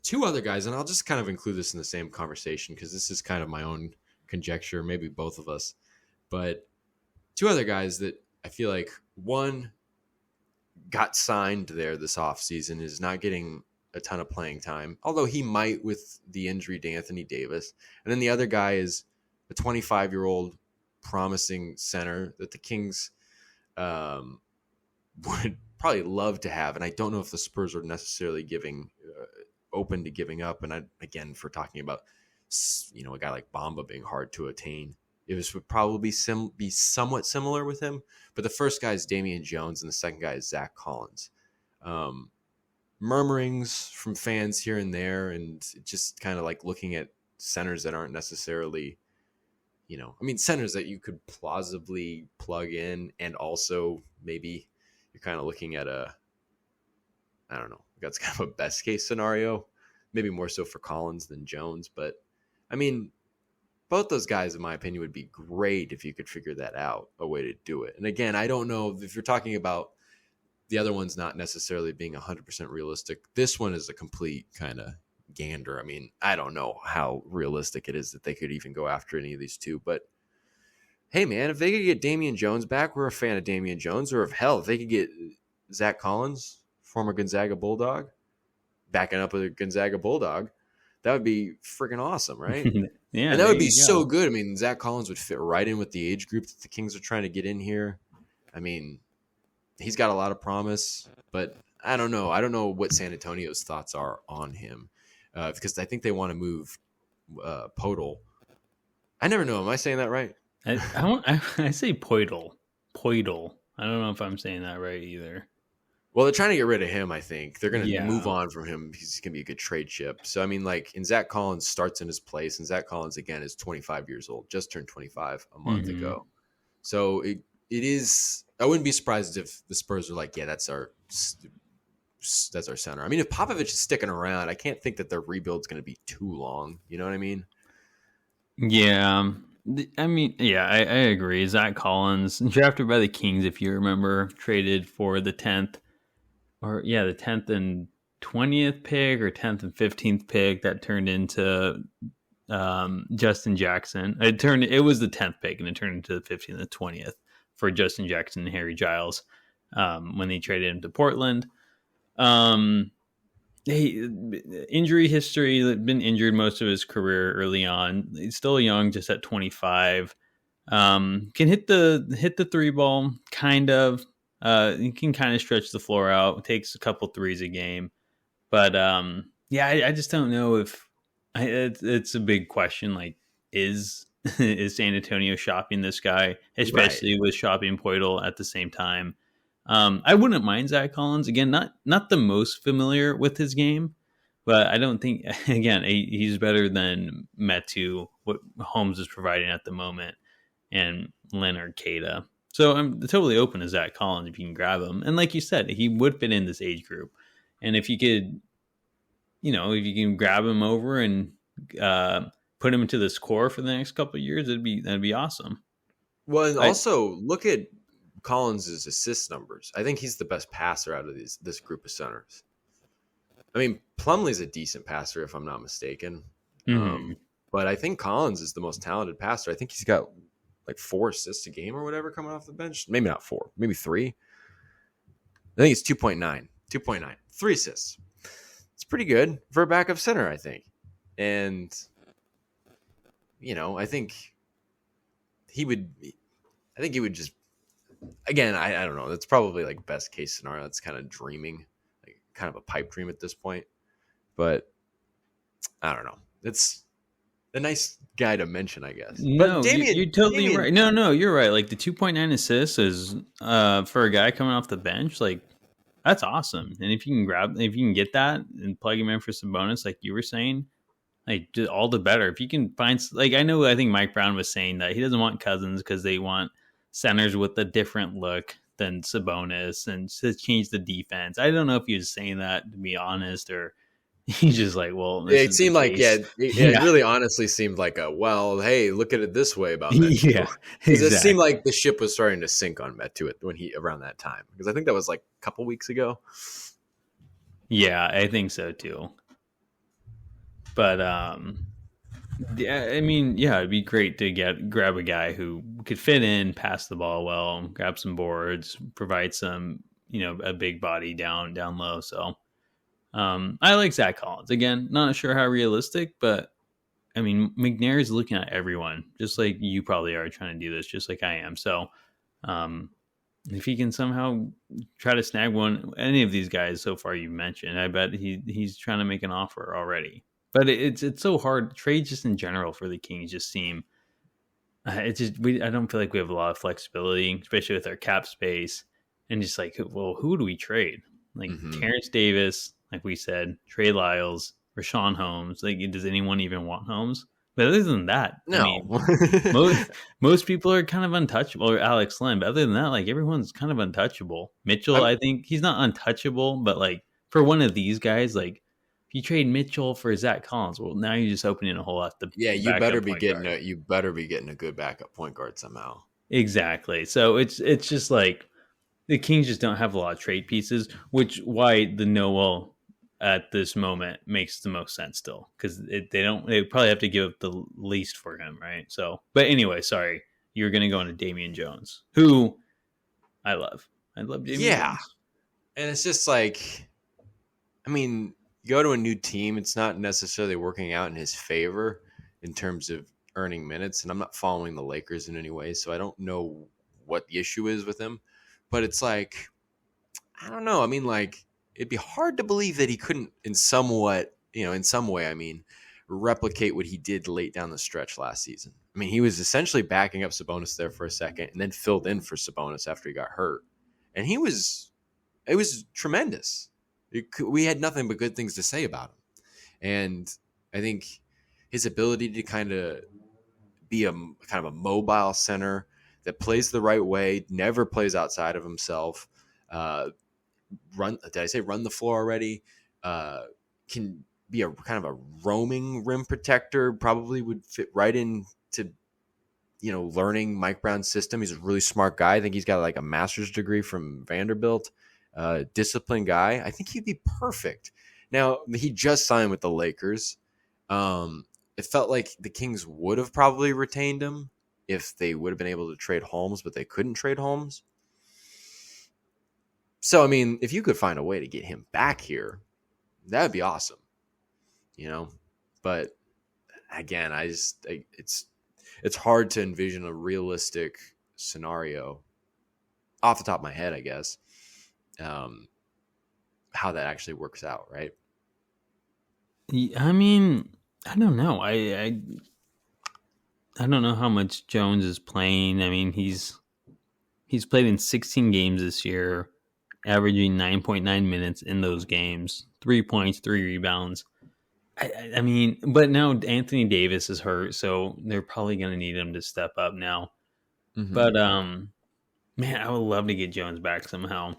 two other guys, and I'll just kind of include this in the same conversation because this is kind of my own conjecture, maybe both of us, but two other guys that I feel like one got signed there this offseason is not getting a ton of playing time, although he might with the injury to Anthony Davis. And then the other guy is a 25-year-old promising center that the Kings would probably love to have. And I don't know if the Spurs are necessarily open to giving up. And again, for talking about, a guy like Bamba being hard to attain, would probably be somewhat similar with him. But the first guy is Damian Jones, and the second guy is Zach Collins. Murmurings from fans here and there, and just kind of like looking at centers that aren't necessarily, centers that you could plausibly plug in, and also maybe you're kind of looking at that's kind of a best case scenario, maybe more so for Collins than Jones. But I mean, both those guys, in my opinion, would be great if you could figure that out, a way to do it. And again, I don't know if you're talking about the other one's not necessarily being 100% realistic. This one is a complete kind of gander. I mean, I don't know how realistic it is that they could even go after any of these two. But hey, man, if they could get Damian Jones back, we're a fan of Damian Jones. Or if they could get Zach Collins, former Gonzaga Bulldog, backing up with a Gonzaga Bulldog, that would be freaking awesome, right? Yeah, and that would be so good. I mean, Zach Collins would fit right in with the age group that the Kings are trying to get in here. I mean, he's got a lot of promise, but I don't know. I don't know what San Antonio's thoughts are on him because I think they want to move Podol. I never know. Am I saying that right? I say Poidel. Poidel. I don't know if I'm saying that right either. Well, they're trying to get rid of him, I think. They're going to move on from him. He's going to be a good trade chip. So, I mean, and Zach Collins starts in his place, and Zach Collins, again, is 25 years old, just turned 25 a month ago. So, it is – I wouldn't be surprised if the Spurs are like, yeah, that's our center. I mean, if Popovich is sticking around, I can't think that their rebuild's going to be too long. You know what I mean? Yeah. I mean, yeah, I agree. Zach Collins, drafted by the Kings, if you remember, traded for the 10th the 10th and 20th pick or 10th and 15th pick that turned into Justin Jackson. It was the 10th pick and it turned into the 15th and 20th for Justin Jackson and Harry Giles when they traded him to Portland. Injury history, been injured most of his career early on. He's still young, just at 25. Can hit the three ball, kind of. He can kind of stretch the floor out. Takes a couple threes a game, but I just don't know if it's a big question. Like, is San Antonio shopping this guy, especially with shopping Poidel at the same time? I wouldn't mind Zach Collins. Again, not the most familiar with his game, but I don't think, again, he's better than Metu, what Holmes is providing at the moment, and Leonard Cada. So I'm totally open to Zach Collins if you can grab him. And like you said, he would fit in this age group. And if you could, if you can grab him over and put him into this core for the next couple of years, that'd be awesome. Well, and also look at Collins' assist numbers. I think he's the best passer out of this group of centers. I mean, Plumlee's a decent passer, if I'm not mistaken. But I think Collins is the most talented passer. I think he's got like 4 assists a game or whatever coming off the bench. Maybe not 4, maybe 3. I think it's 2.9. 3 assists. It's pretty good for a backup center, I think. And, I think he would just, again, I don't know. That's probably like best case scenario. That's kind of dreaming, like kind of a pipe dream at this point. But I don't know. It's a nice guy to mention, I guess. No, but you're totally right. No, you're right. Like the 2.9 assists is for a guy coming off the bench, like that's awesome. And if you can get that and plug him in for some bonus, like you were saying, like all the better. If you can find, like I think Mike Brown was saying that he doesn't want Cousins because they want centers with a different look than Sabonis and to change the defense. I don't know if he was saying that, to be honest, or he's just like, well, it seemed like, it really honestly seemed like hey, look at it this way about Metu. Yeah, exactly. It seemed like the ship was starting to sink on Metu around that time, because I think that was like a couple weeks ago. Yeah, I think so too. But yeah, I mean, yeah, it'd be great to grab a guy who could fit in, pass the ball well, grab some boards, provide some, a big body down low. So I like Zach Collins. Again, not sure how realistic, but I mean, McNair is looking at everyone, just like you probably are trying to do this, just like I am. So um, if he can somehow try to snag any of these guys so far you mentioned, I bet he's trying to make an offer already. But it's so hard. Trades just in general for the Kings just seem. I don't feel like we have a lot of flexibility, especially with our cap space, and just like, well, who do we trade? Like Terrence Davis, like we said, Trey Lyles, Rashawn Holmes. Like, does anyone even want Holmes? But other than that, No. I mean, most people are kind of untouchable. Or Alex Len, but other than that, like everyone's kind of untouchable. Mitchell, I think he's not untouchable, but like for one of these guys, like if you trade Mitchell for Zach Collins, well, now you're just opening a whole lot. You better be getting a good backup point guard somehow. Exactly. So it's just like the Kings just don't have a lot of trade pieces, which why the Noel at this moment makes the most sense still, because they probably have to give up the least for him, right? So, but anyway, sorry, you're going to go into Damian Jones, who I love. I love Damian Jones. And it's just like, I mean, you go to a new team, it's not necessarily working out in his favor in terms of earning minutes, and I'm not following the Lakers in any way, so I don't know what the issue is with him, but it's like, I don't know. I mean, like, it'd be hard to believe that he couldn't in some way, I mean, replicate what he did late down the stretch last season. I mean, he was essentially backing up Sabonis there for a second and then filled in for Sabonis after he got hurt. And it was tremendous. We had nothing but good things to say about him. And I think his ability to kind of be a kind of a mobile center that plays the right way, never plays outside of himself, run the floor already, can be a kind of a roaming rim protector, probably would fit right into learning Mike Brown's system. He's a really smart guy. I think he's got like a master's degree from Vanderbilt. Disciplined guy. I think he'd be perfect. Now, he just signed with the Lakers. It felt like the Kings would have probably retained him if they would have been able to trade Holmes, but they couldn't trade Holmes. So, I mean, if you could find a way to get him back here, that would be awesome. But again, it's hard to envision a realistic scenario off the top of my head, I guess, how that actually works out, right? I mean, I don't know. I don't know how much Jones is playing. I mean, he's played in 16 games this year, averaging 9.9 minutes in those games, 3 points, 3 rebounds. I mean, but now Anthony Davis is hurt, so they're probably going to need him to step up now. Mm-hmm. But man, I would love to get Jones back somehow.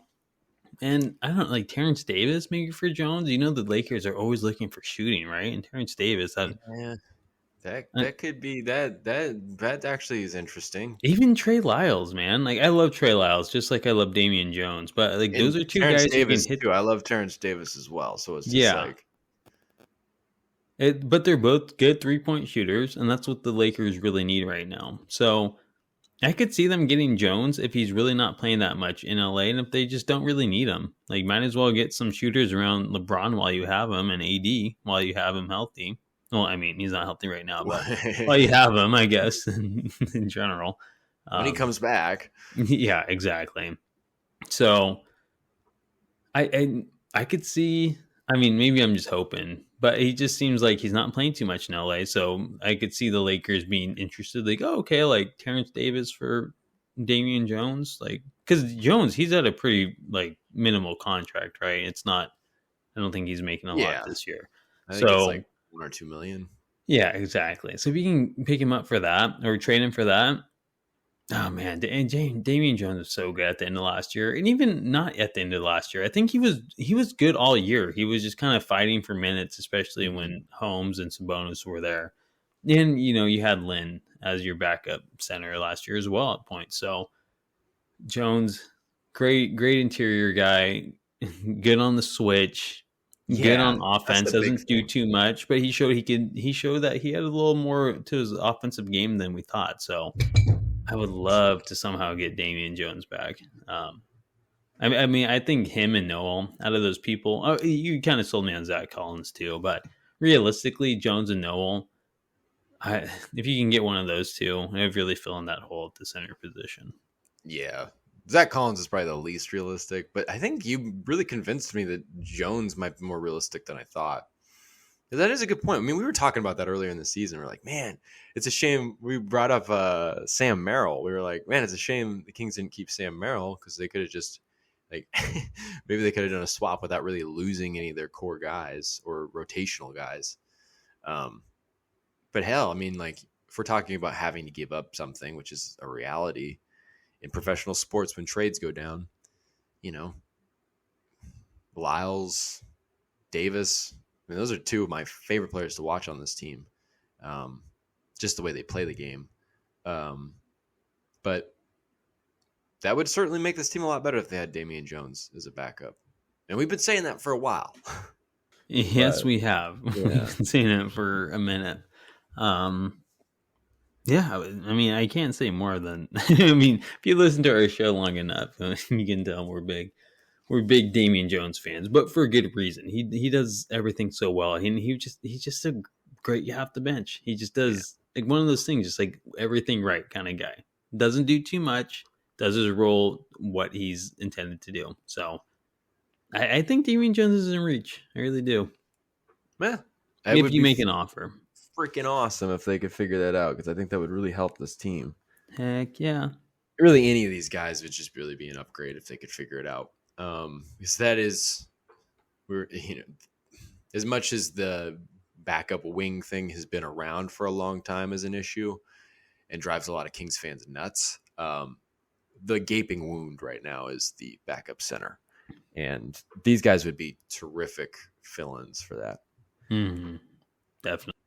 And I don't like Terrence Davis maybe for Jones. The Lakers are always looking for shooting, right? And Terrence Davis, that could be that actually is interesting. Even Trey Lyles, man. Like, I love Trey Lyles just like I love Damian Jones. But like, those are two Terrence guys Davis who can hit. Too. I love Terrence Davis as well. So it's just like. But they're both good 3-point shooters, and that's what the Lakers really need right now. So I could see them getting Jones if he's really not playing that much in LA, and if they just don't really need him. Like, might as well get some shooters around LeBron while you have him, and AD while you have him healthy. Well, I mean, he's not healthy right now, but while you have him, I guess, in general. When he comes back. Yeah, exactly. So I could see, I mean, maybe I'm just hoping, but he just seems like he's not playing too much in LA. So I could see the Lakers being interested. Like, oh, okay, like Terrence Davis for Damian Jones. Like, because Jones, he's at a pretty like minimal contract, right? It's not, I don't think he's making a lot this year. I think it's like $1 or $2 million. Yeah, exactly. So if you can pick him up for that or trade him for that, oh man, Damian Jones was so good at the end of last year, and even not at the end of last year. I think he was good all year. He was just kind of fighting for minutes, especially when Holmes and Sabonis were there. And you had Lynn as your backup center last year as well at points. So Jones, great interior guy, good on the switch. Good Yeah, on that's offense, the big doesn't do thing. too much, but he showed that he had a little more to his offensive game than we thought. So I would love to somehow get Damian Jones back. I mean, I think him and Noel, out of those people, you kind of sold me on Zach Collins too, but realistically, Jones and Noel, if you can get one of those two, I'd really fill in that hole at the center position. Yeah. Zach Collins is probably the least realistic, but I think you really convinced me that Jones might be more realistic than I thought. That is a good point. I mean, we were talking about that earlier in the season. We're like, man, it's a shame. We brought up Sam Merrill. We were like, man, it's a shame the Kings didn't keep Sam Merrill because they could have just, like, maybe they could have done a swap without really losing any of their core guys or rotational guys. Um, but hell, I mean, like, if we're talking about having to give up something, which is a reality in professional sports when trades go down, you know, Lyles, Davis. I mean, those are two of my favorite players to watch on this team. Um, just the way they play the game. Um, but that would certainly make this team a lot better if they had Damian Jones as a backup. And we've been saying that for a while. Yes, But we have. yeah, We've been saying it for a minute. Um, yeah, I mean, I can't say more than. I mean, if you listen to our show long enough, you can tell we're big Damian Jones fans, but for a good reason. He does everything so well, and he's just a great off the bench. He just yeah, does like one of those things, just like everything right kind of guy. Doesn't do too much. Does his role what he's intended to do. So I think Damian Jones is in reach. I really do. man, it If would you be make an offer, freaking awesome if they could figure that out because I think that would really help this team. heck yeah. Really, any of these guys would just really be an upgrade if they could figure it out. Because that is, as much as the backup wing thing has been around for a long time as an issue and drives a lot of Kings fans nuts. The gaping wound right now is the backup center, and these guys would be terrific fill-ins for that. Mm-hmm. Definitely.